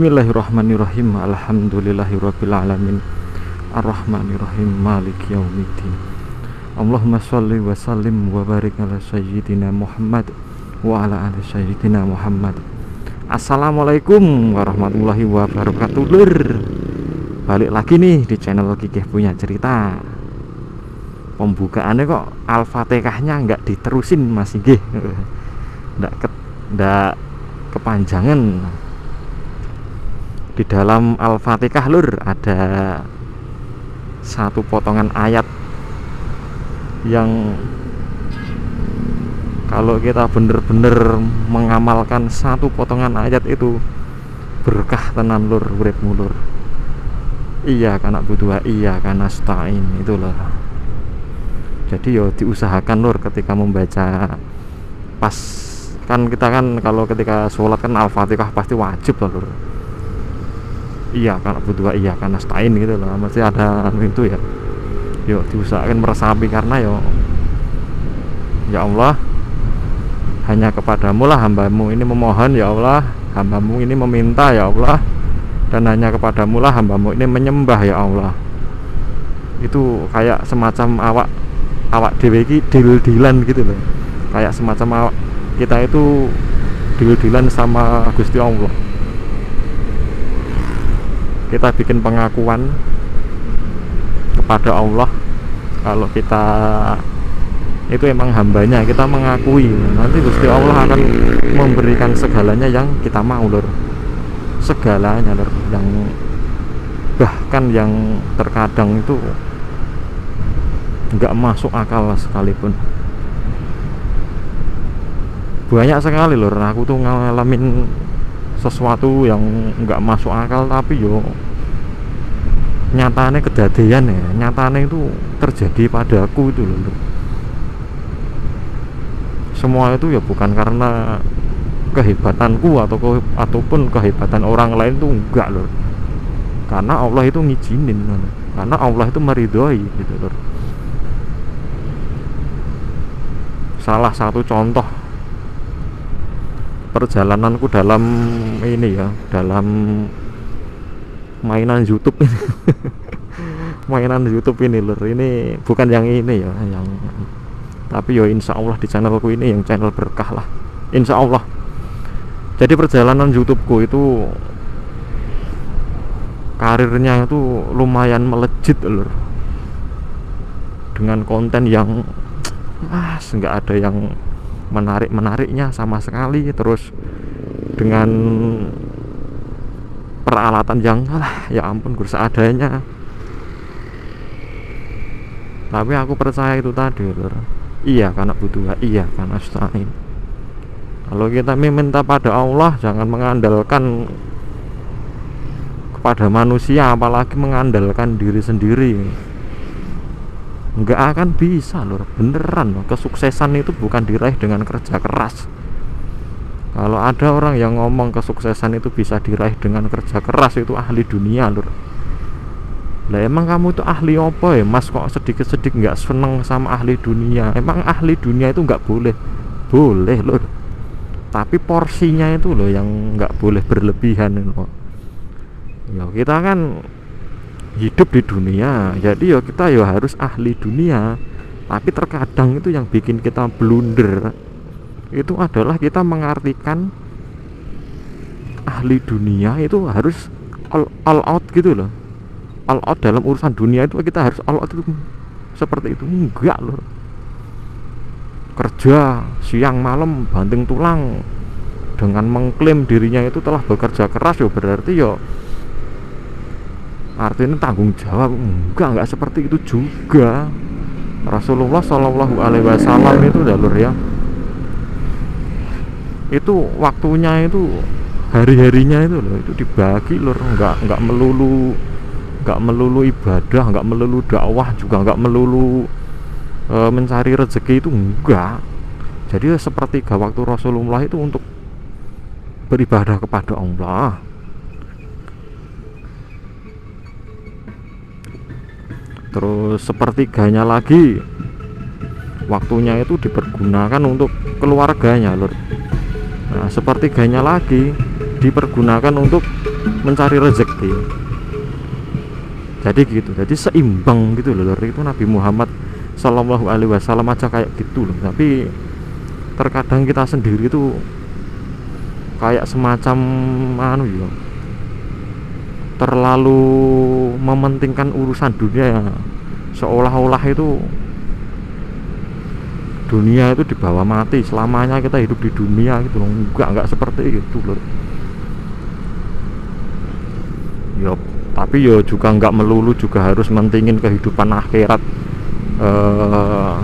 Bismillahirrahmanirrahim. Alhamdulillahirabbil alamin. Arrahmanirrahim. Maliki yaumiddin. Allahumma shalli wa sallim wa barik ala sayyidina Muhammad wa ala ali sayyidina Muhammad. Assalamualaikum warahmatullahi wabarakatuh. Lur, balik lagi nih di channel Kikih Punya Cerita. Pembukaannya kok Al-Fatihahnya nggak diterusin masih gih, nggak kepanjangan. Di dalam Al-Fatihah lur ada satu potongan ayat yang kalau kita bener-bener mengamalkan satu potongan ayat itu berkah tenan lur, uripmu lur. Iya karena butuh, iya karena stain itu loh. Jadi yo diusahakan lur ketika membaca, pas kan kita kan kalau ketika sholat kan Al-Fatihah pasti wajib loh lur. Iya karena butuh, iya karena stain gitu loh, masih ada itu ya. Yuk diusahakan meresapi karena ya Allah, hanya kepadamu lah hambamu ini memohon ya Allah, hambamu ini meminta ya Allah, dan hanya kepadamu lah hambamu ini menyembah ya Allah. Itu kayak semacam awak dewe iki dil-dilan gitu loh, kayak semacam awak kita itu dil-dilan sama Gusti Allah. Kita bikin pengakuan kepada Allah kalau kita itu emang hambanya, kita mengakui nanti Gusti Allah akan memberikan segalanya yang kita mau lur, segalanya lur, yang bahkan yang terkadang itu nggak masuk akal sekalipun. Banyak sekali lur, aku tuh ngalamin sesuatu yang nggak masuk akal tapi nyatanya kedadian ya, nyatanya itu terjadi padaku itu loh. Semua itu ya bukan karena kehebatanku ataupun kehebatan orang lain, itu enggak loh, karena Allah itu ngizinin loh. Karena Allah itu meridhoi gitu loh. Salah satu contoh perjalananku dalam ini ya, dalam mainan YouTube ini mainan YouTube ini lur, ini bukan yang ini ya, yang tapi insya Allah di channelku ini yang channel berkah lah, insya Allah. Jadi perjalanan YouTubeku itu karirnya itu lumayan melejit lur, dengan konten yang nggak ada yang menariknya sama sekali, terus dengan peralatan yang ya ampun gur seadanya. Tapi aku percaya itu tadi lur, iya karena butuh, iya karena stain. Kalau kita meminta pada Allah, jangan mengandalkan kepada manusia, apalagi mengandalkan diri sendiri. Nggak akan bisa lur, beneran loh. Kesuksesan itu bukan diraih dengan kerja keras. Kalau ada orang yang ngomong kesuksesan itu bisa diraih dengan kerja keras, itu ahli dunia lur. Lah emang kamu itu ahli apa ya mas, kok sedikit-sedikit nggak seneng sama ahli dunia? Emang ahli dunia itu nggak boleh? Boleh lur, tapi porsinya itu loh yang nggak boleh berlebihan loh. Ya kita kan hidup di dunia, jadi kita harus ahli dunia. Tapi terkadang itu yang bikin kita blunder itu adalah kita mengartikan ahli dunia itu harus all out gitu loh. All out dalam urusan dunia itu kita harus all out itu seperti itu. Enggak loh, kerja siang malam banting tulang dengan mengklaim dirinya itu telah bekerja keras, berarti artinya tanggung jawab. Enggak seperti itu juga. Rasulullah Shallallahu Alaihi Wasallam itu lur ya, itu waktunya itu hari-harinya itu loh, itu dibagi lur, nggak melulu ibadah, nggak melulu dakwah, juga nggak melulu mencari rezeki, itu enggak. Jadi sepertiga waktu Rasulullah itu untuk beribadah kepada Allah. Terus sepertiganya lagi waktunya itu dipergunakan untuk keluarganya lur. Nah sepertiganya lagi dipergunakan untuk mencari rezeki. Jadi gitu, jadi seimbang gitu loh Lur. Itu Nabi Muhammad Shallallahu Alaihi Wasallam aja kayak gitu loh. Tapi terkadang kita sendiri tuh kayak semacam anu ya, terlalu mementingkan urusan dunia ya. Seolah-olah itu dunia itu dibawa mati, selamanya kita hidup di dunia gitu loh. Enggak seperti itu loh. Yo, tapi yo juga enggak melulu juga harus mentingin kehidupan akhirat.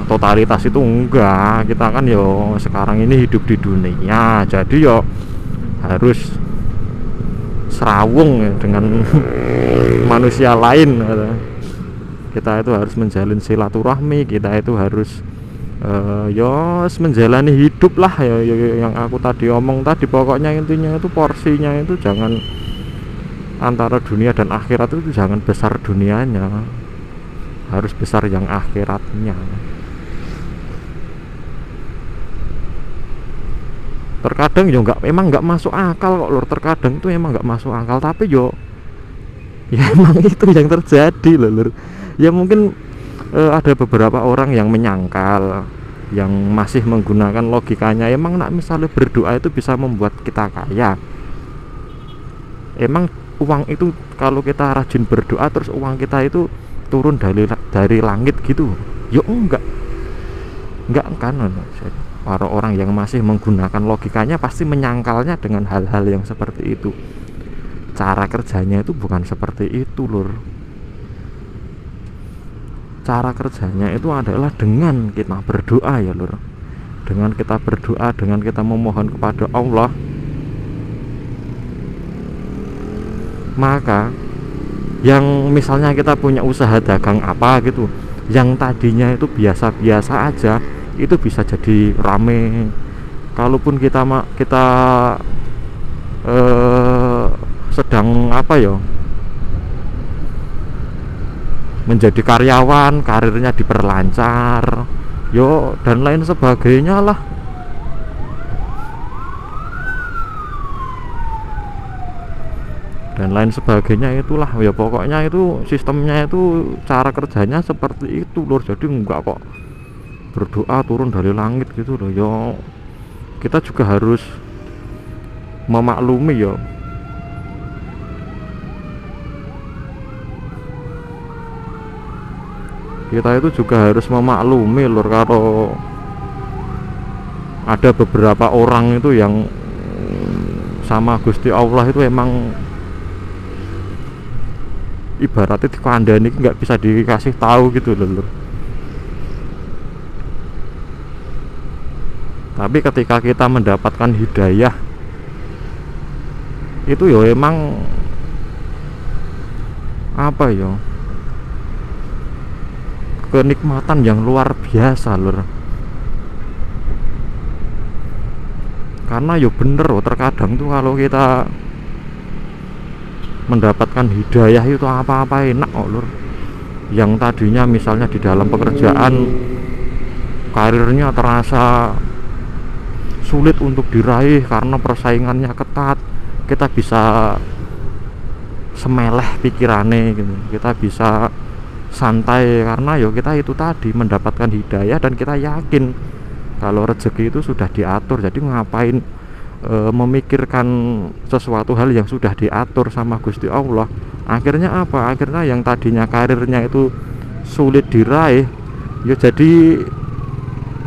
Totalitas itu enggak. Kita kan yo sekarang ini hidup di dunia, jadi yo harus serawung ya, dengan manusia lain. Kita itu harus menjalin silaturahmi, kita itu harus menjalani hidup lah ya, yang aku tadi omong tadi. Pokoknya intinya itu porsinya itu jangan antara dunia dan akhirat itu jangan besar dunianya, harus besar yang akhiratnya. Terkadang yo emang nggak masuk akal kok Lur, terkadang itu emang nggak masuk akal, tapi yo ya emang itu yang terjadi loh Lur. Ya mungkin ada beberapa orang yang menyangkal, yang masih menggunakan logikanya, emang nak misalnya berdoa itu bisa membuat kita kaya. Emang uang itu kalau kita rajin berdoa terus uang kita itu turun dari langit gitu? Ya enggak kan. Para orang yang masih menggunakan logikanya pasti menyangkalnya dengan hal-hal yang seperti itu. Cara kerjanya itu bukan seperti itu Lur. Cara kerjanya itu adalah dengan kita berdoa ya Lur. Dengan kita berdoa, dengan kita memohon kepada Allah, maka yang misalnya kita punya usaha dagang apa gitu, yang tadinya itu biasa-biasa aja, itu bisa jadi rame. Kalaupun kita sedang apa ya, menjadi karyawan, karirnya diperlancar yo dan lain sebagainya lah. Dan lain sebagainya itulah ya, pokoknya itu sistemnya itu cara kerjanya seperti itu Lur. Jadi enggak kok berdoa turun dari langit gitu loh. Yo kita juga harus memaklumi yo, kita itu juga harus memaklumi Lur, kalau ada beberapa orang itu yang sama Gusti Allah itu emang ibaratnya di kandani nggak bisa dikasih tahu gitu loh Lur. Tapi ketika kita mendapatkan hidayah itu ya emang apa ya, kenikmatan yang luar biasa Lur. Karena ya bener loh, terkadang tuh kalau kita mendapatkan hidayah itu apa-apa enak kok Lur. Yang tadinya misalnya di dalam pekerjaan karirnya terasa sulit untuk diraih karena persaingannya ketat, kita bisa semeleh pikirannya gitu, kita bisa santai karena yo kita itu tadi mendapatkan hidayah dan kita yakin kalau rezeki itu sudah diatur. Jadi ngapain memikirkan sesuatu hal yang sudah diatur sama Gusti Allah. Akhirnya apa? Akhirnya yang tadinya karirnya itu sulit diraih ya jadi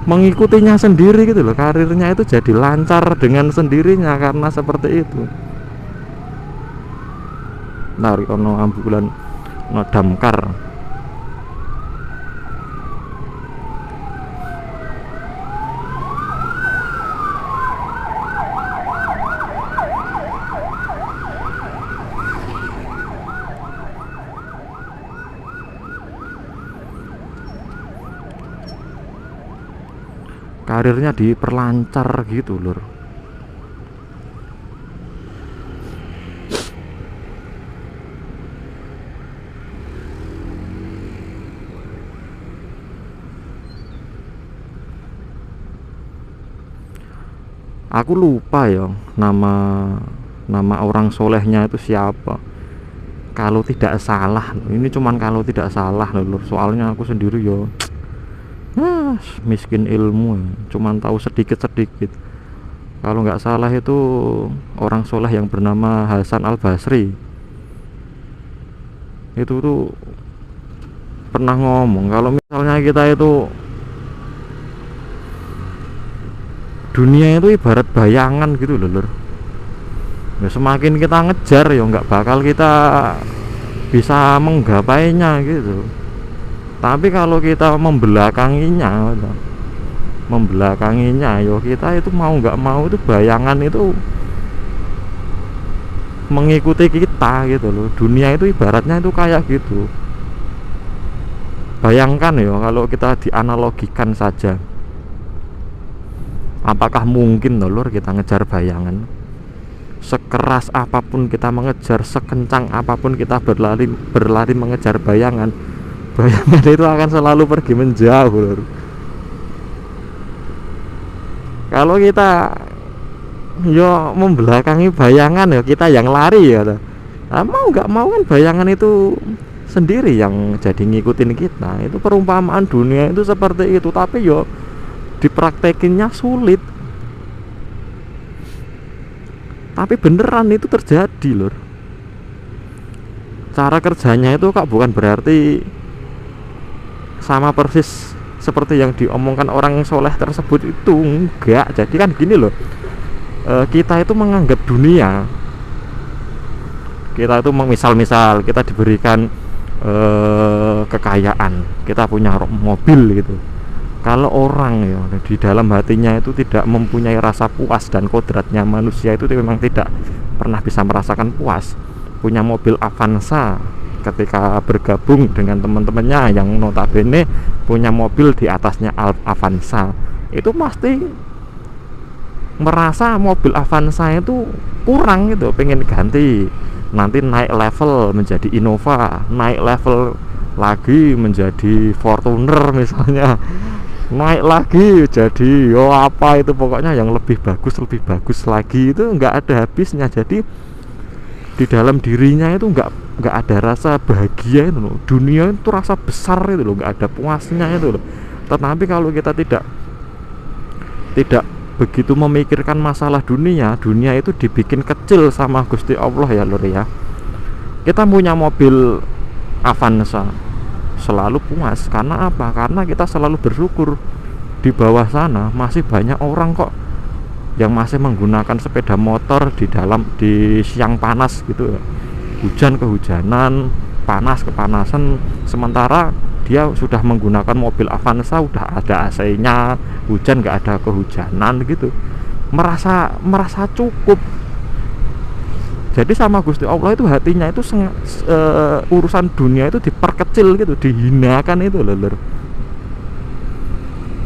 mengikutinya sendiri gitu loh. Karirnya itu jadi lancar dengan sendirinya karena seperti itu. Narik ono ambulan no damkar. Karirnya diperlancar gitu Lur. Aku lupa ya nama nama orang solehnya itu siapa. Kalau tidak salah, ini cuman kalau tidak salah lur, soalnya aku sendiri yo miskin ilmu, cuman tahu sedikit-sedikit. Kalau nggak salah itu orang soleh yang bernama Hasan Al Basri itu tuh pernah ngomong kalau misalnya kita itu dunia itu ibarat bayangan gitu loh lur. Ya, semakin kita ngejar ya nggak bakal kita bisa menggapainya gitu. Tapi kalau kita membelakanginya yo kita itu mau nggak mau itu bayangan itu mengikuti kita gitu loh. Dunia itu ibaratnya itu kayak gitu. Bayangkan ya kalau kita dianalogikan saja, apakah mungkin lur kita ngejar bayangan? Sekeras apapun kita mengejar, sekencang apapun kita berlari mengejar bayangan itu akan selalu pergi menjauh lur. Kalau kita yo membelakangi bayangan ya kita yang lari ya. Nah, mau nggak mau kan bayangan itu sendiri yang jadi ngikutin kita. Itu perumpamaan dunia itu seperti itu, tapi yo dipraktekinnya sulit. Tapi beneran itu terjadi lur. Cara kerjanya itu kok bukan berarti sama persis seperti yang diomongkan orang soleh tersebut, itu enggak. Jadi kan gini loh, kita itu menganggap dunia, kita itu misal kita diberikan kekayaan, kita punya mobil gitu. Kalau orang ya di dalam hatinya itu tidak mempunyai rasa puas, dan kodratnya manusia itu memang tidak pernah bisa merasakan puas. Punya mobil Avanza, ketika bergabung dengan teman-temannya yang notabene punya mobil di atasnya Avanza, itu pasti merasa mobil Avanza itu kurang gitu, pengen ganti, nanti naik level menjadi Innova, naik level lagi menjadi Fortuner misalnya, naik lagi jadi apa itu pokoknya yang lebih bagus lagi, itu nggak ada habisnya. Jadi di dalam dirinya itu nggak ada rasa bahagia itu loh. Dunia itu rasa besar itu loh, nggak ada puasnya itu loh. Tetapi kalau kita tidak begitu memikirkan masalah dunia itu dibikin kecil sama Gusti Allah ya lur ya. Kita punya mobil Avanza selalu puas, karena apa? Karena kita selalu bersyukur di bawah sana masih banyak orang kok yang masih menggunakan sepeda motor di siang panas gitu ya. Hujan kehujanan, panas kepanasan, sementara dia sudah menggunakan mobil Avanza, udah ada AC-nya, hujan nggak ada kehujanan gitu, merasa cukup. Jadi sama Gusti Allah itu hatinya itu urusan dunia itu diperkecil gitu, dihinakan itu lur.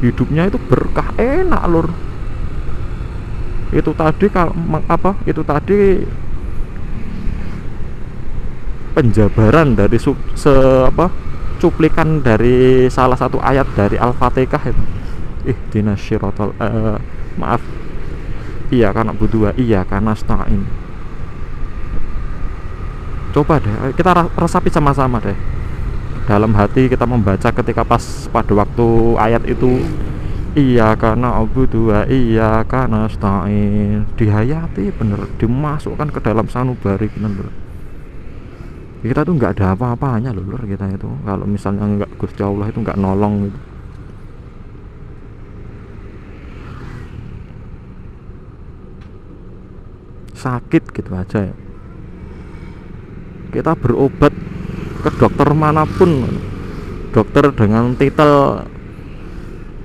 Hidupnya itu berkah, enak lur. Itu tadi penjabaran dari cuplikan dari salah satu ayat dari Al-Fatihah itu. Ihdinas syiratal maaf. Iya karena berdua, iya karena nasta'in. Coba deh kita resapi sama-sama deh. Dalam hati kita membaca ketika pas pada waktu ayat itu, iya karena abudu wa iya karena nasta'in, dihayati bener, dimasukkan ke dalam sanubari bener. Kita tuh nggak ada apa-apanya loh lur, kita itu kalau misalnya nggak Gusti Allah itu nggak nolong gitu. Sakit gitu aja ya, kita berobat ke dokter manapun, dokter dengan titel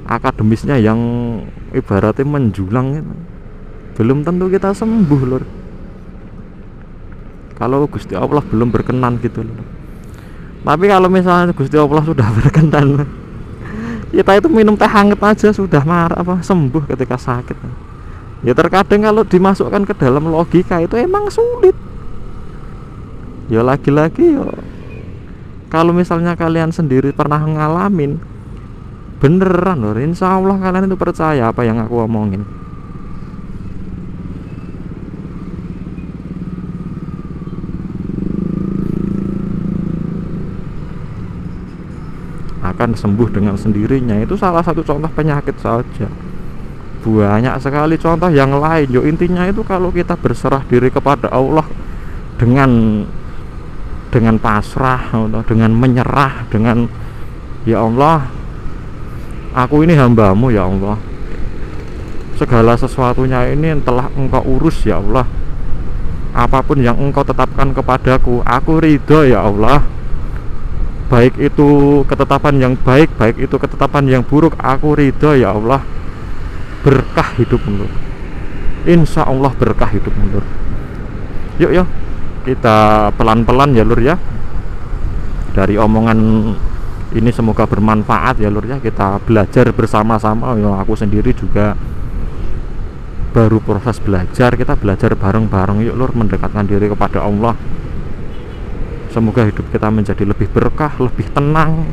akademisnya yang ibaratnya menjulang gitu, belum tentu kita sembuh lur, kalau Gusti Allah belum berkenan gitu loh. Tapi kalau misalnya Gusti Allah sudah berkenan, kita itu minum teh hangat aja sudah sembuh ketika sakit. Ya terkadang kalau dimasukkan ke dalam logika itu emang sulit. Ya lagi-lagi ya, kalau misalnya kalian sendiri pernah ngalamin, beneran loh, insya Allah kalian itu percaya apa yang aku omongin. akan sembuh dengan sendirinya. Itu salah satu contoh penyakit saja. Banyak sekali contoh yang lain. Yo, intinya itu kalau kita berserah diri kepada Allah dengan pasrah, dengan menyerah, dengan ya Allah, aku ini hambamu ya Allah, segala sesuatunya ini telah engkau urus ya Allah, apapun yang engkau tetapkan kepadaku, aku ridho ya Allah, baik itu ketetapan yang baik, baik itu ketetapan yang buruk, aku ridho ya Allah. Berkah hidup Lur, insya Allah berkah hidup Lur. Yuk kita pelan-pelan ya Lur ya, dari omongan ini semoga bermanfaat ya Lur ya. Kita belajar bersama-sama ya, aku sendiri juga baru proses belajar, kita belajar bareng-bareng yuk Lur, mendekatkan diri kepada Allah. Semoga hidup kita menjadi lebih berkah, lebih tenang,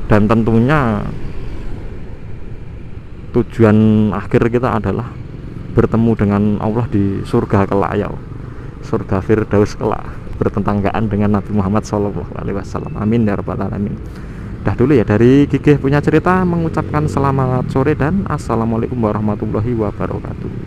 dan tentunya tujuan akhir kita adalah bertemu dengan Allah di surga kelak ya, surga Firdaus kelak, bertetanggaan dengan Nabi Muhammad SAW. Amin ya rabbal alamin. Dah dulu ya dari Gigih Punya Cerita, mengucapkan selamat sore dan assalamualaikum warahmatullahi wabarakatuh.